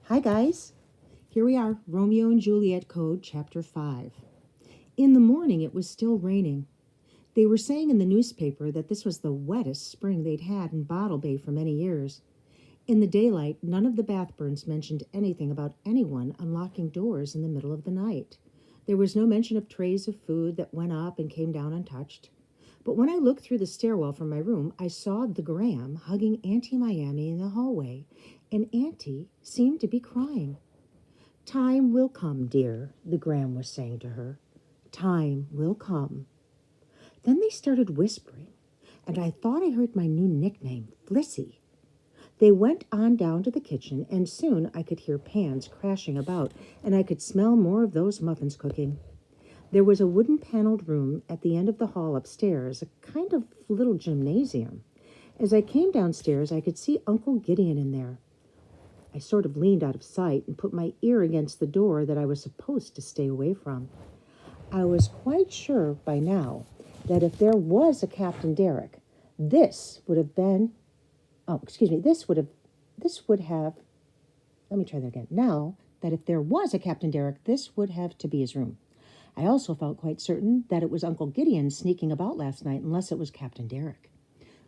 Hi, guys. Here we are, Romeo and Juliet Code, Chapter 5. In the morning, it was still raining. They were saying in the newspaper that this was the wettest spring they'd had in Bottle Bay for many years. In the daylight, none of the Bathburns mentioned anything about anyone unlocking doors in the middle of the night. There was no mention of trays of food that went up and came down untouched. But when I looked through the stairwell from my room, I saw the Graham hugging Auntie Miami in the hallway, and Auntie seemed to be crying. "Time will come, dear," the Graham was saying to her. "Time will come." Then they started whispering, and I thought I heard my new nickname, Flissy. They went on down to the kitchen, and soon I could hear pans crashing about, and I could smell more of those muffins cooking. There was a wooden-paneled room at the end of the hall upstairs, a kind of little gymnasium. As I came downstairs, I could see Uncle Gideon in there. I sort of leaned out of sight and put my ear against the door that I was supposed to stay away from. I was quite sure by now that if there was a Captain Derrick, this would have, let me try that again. Now, that if there was a Captain Derrick, this would have to be his room. I also felt quite certain that it was Uncle Gideon sneaking about last night, unless it was Captain Derrick.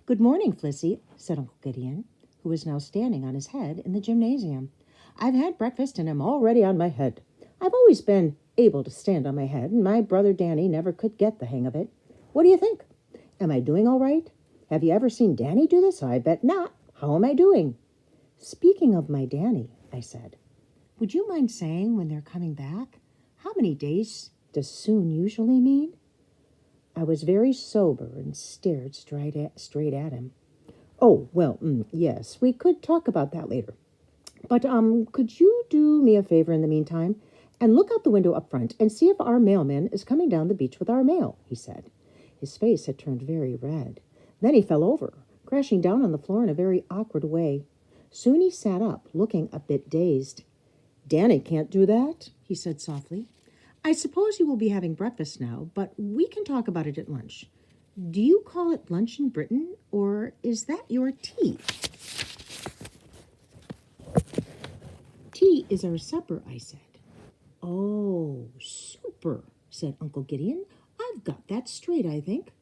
"Good morning, Flissy," said Uncle Gideon, who was now standing on his head in the gymnasium. "I've had breakfast and I'm already on my head. I've always been able to stand on my head, and my brother Danny never could get the hang of it. What do you think? Am I doing all right? Have you ever seen Danny do this? I bet not. How am I doing?" "Speaking of my Danny," I said, "would you mind saying when they're coming back? How many days does soon usually mean?" I was very sober and stared straight at him. "Oh, well, yes, we could talk about that later. But, could you do me a favor in the meantime and look out the window up front and see if our mailman is coming down the beach with our mail," he said. His face had turned very red. Then he fell over, crashing down on the floor in a very awkward way. Soon he sat up, looking a bit dazed. "Danny can't do that," he said softly. "I suppose you will be having breakfast now, but we can talk about it at lunch. Do you call it lunch in Britain, or is that your tea?" "Tea is our supper," I said. "Oh, super," said Uncle Gideon. "I've got that straight, I think."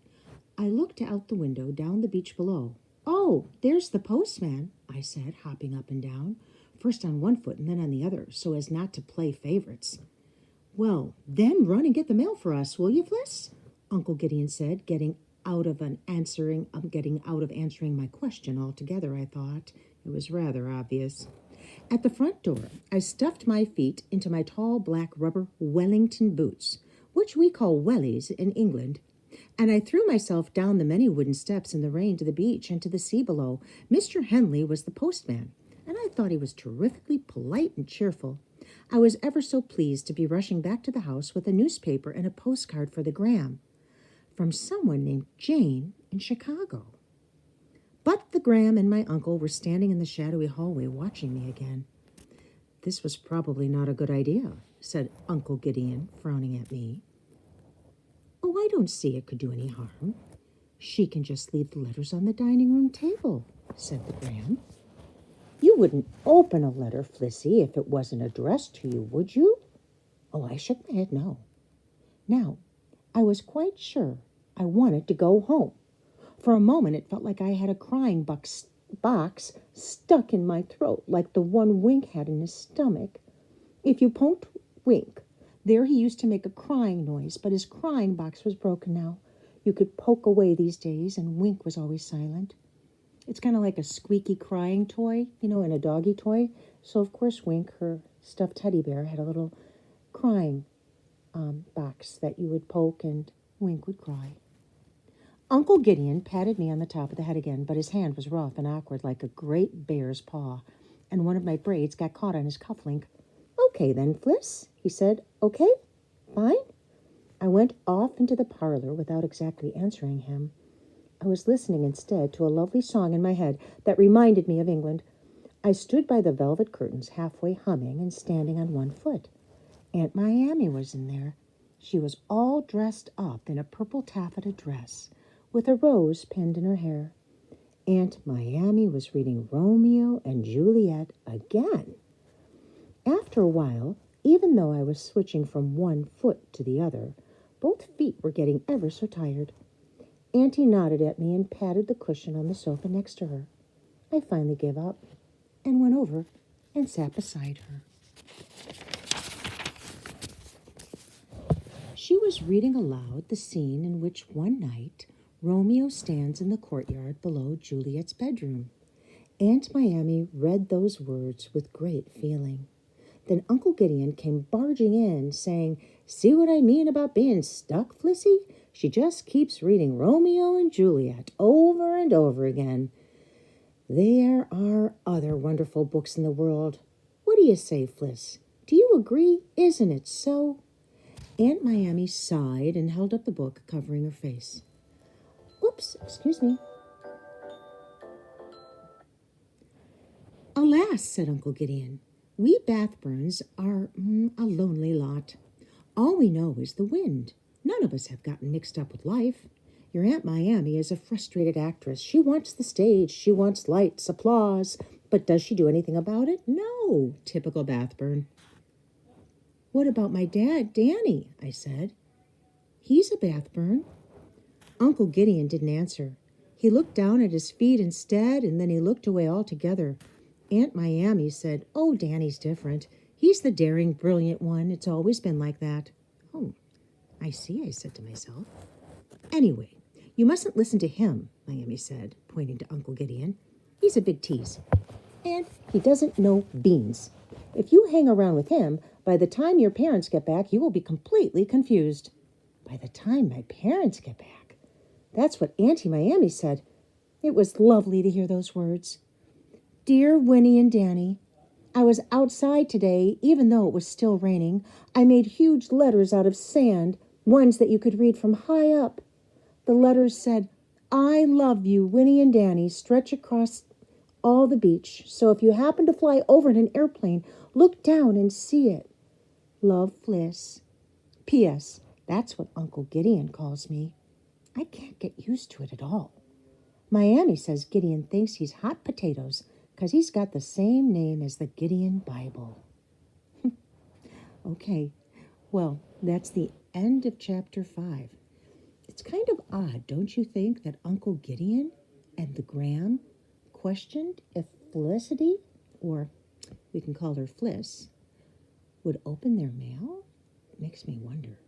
I looked out the window down the beach below. "Oh, there's the postman," I said, hopping up and down, first on one foot and then on the other, so as not to play favorites. "Well, then run and get the mail for us, will you, Fliss?" Uncle Gideon said, getting out of answering my question altogether, I thought. It was rather obvious. At the front door, I stuffed my feet into my tall black rubber Wellington boots, which we call wellies in England, and I threw myself down the many wooden steps in the rain to the beach and to the sea below. Mr. Henley was the postman, and I thought he was terrifically polite and cheerful. I was ever so pleased to be rushing back to the house with a newspaper and a postcard for the Graham, from someone named Jane in Chicago. But the Graham and my uncle were standing in the shadowy hallway watching me again. "This was probably not a good idea," said Uncle Gideon, frowning at me. "Oh, I don't see it could do any harm. She can just leave the letters on the dining room table," said the Graham. "You wouldn't open a letter, Flissy, if it wasn't addressed to you, would you?" Oh, I shook my head no. Now, I was quite sure I wanted to go home. For a moment, it felt like I had a crying box stuck in my throat, like the one Wink had in his stomach. If you poked Wink, there he used to make a crying noise, but his crying box was broken now. You could poke away these days, and Wink was always silent. It's kind of like a squeaky crying toy, and a doggy toy. So, of course, Wink, her stuffed teddy bear, had a little crying box that you would poke, and Wink would cry. Uncle Gideon patted me on the top of the head again, but his hand was rough and awkward like a great bear's paw, and one of my braids got caught on his cufflink. "Okay then, Fliss," he said. "Okay? Fine?" I went off into the parlor without exactly answering him. I was listening instead to a lovely song in my head that reminded me of England. I stood by the velvet curtains, halfway humming and standing on one foot. Aunt Miami was in there. She was all dressed up in a purple taffeta dress, with a rose pinned in her hair. Aunt Miami was reading Romeo and Juliet again. After a while, even though I was switching from one foot to the other, both feet were getting ever so tired. Auntie nodded at me and patted the cushion on the sofa next to her. I finally gave up and went over and sat beside her. She was reading aloud the scene in which one night Romeo stands in the courtyard below Juliet's bedroom. Aunt Miami read those words with great feeling. Then Uncle Gideon came barging in, saying, "See what I mean about being stuck, Flissy? She just keeps reading Romeo and Juliet over and over again. There are other wonderful books in the world. What do you say, Fliss? Do you agree? Isn't it so?" Aunt Miami sighed and held up the book, covering her face. "Oops, excuse me." "Alas," said Uncle Gideon, "we Bathburns are a lonely lot. All we know is the wind. None of us have gotten mixed up with life. Your Aunt Miami is a frustrated actress. She wants the stage. She wants lights, applause. But does she do anything about it? No. Typical Bathburn." "What about my dad, Danny?" I said. "He's a Bathburn." Uncle Gideon didn't answer. He looked down at his feet instead, and then he looked away altogether. Aunt Miami said, "Oh, Danny's different. He's the daring, brilliant one. It's always been like that." "Oh, I see," I said to myself. "Anyway, you mustn't listen to him," Miami said, pointing to Uncle Gideon. "He's a big tease, and he doesn't know beans. If you hang around with him, by the time your parents get back, you will be completely confused." By the time my parents get back. That's what Auntie Miami said. It was lovely to hear those words. Dear Winnie and Danny, I was outside today, even though it was still raining. I made huge letters out of sand, ones that you could read from high up. The letters said, "I love you, Winnie and Danny," stretch across all the beach. So if you happen to fly over in an airplane, look down and see it. Love, Fliss. P.S. That's what Uncle Gideon calls me. I can't get used to it at all. Miami says Gideon thinks he's hot potatoes because he's got the same name as the Gideon Bible. Okay, well, that's the end of Chapter 5. It's kind of odd, don't you think, that Uncle Gideon and the Graham questioned if Felicity, or we can call her Fliss, would open their mail? It makes me wonder.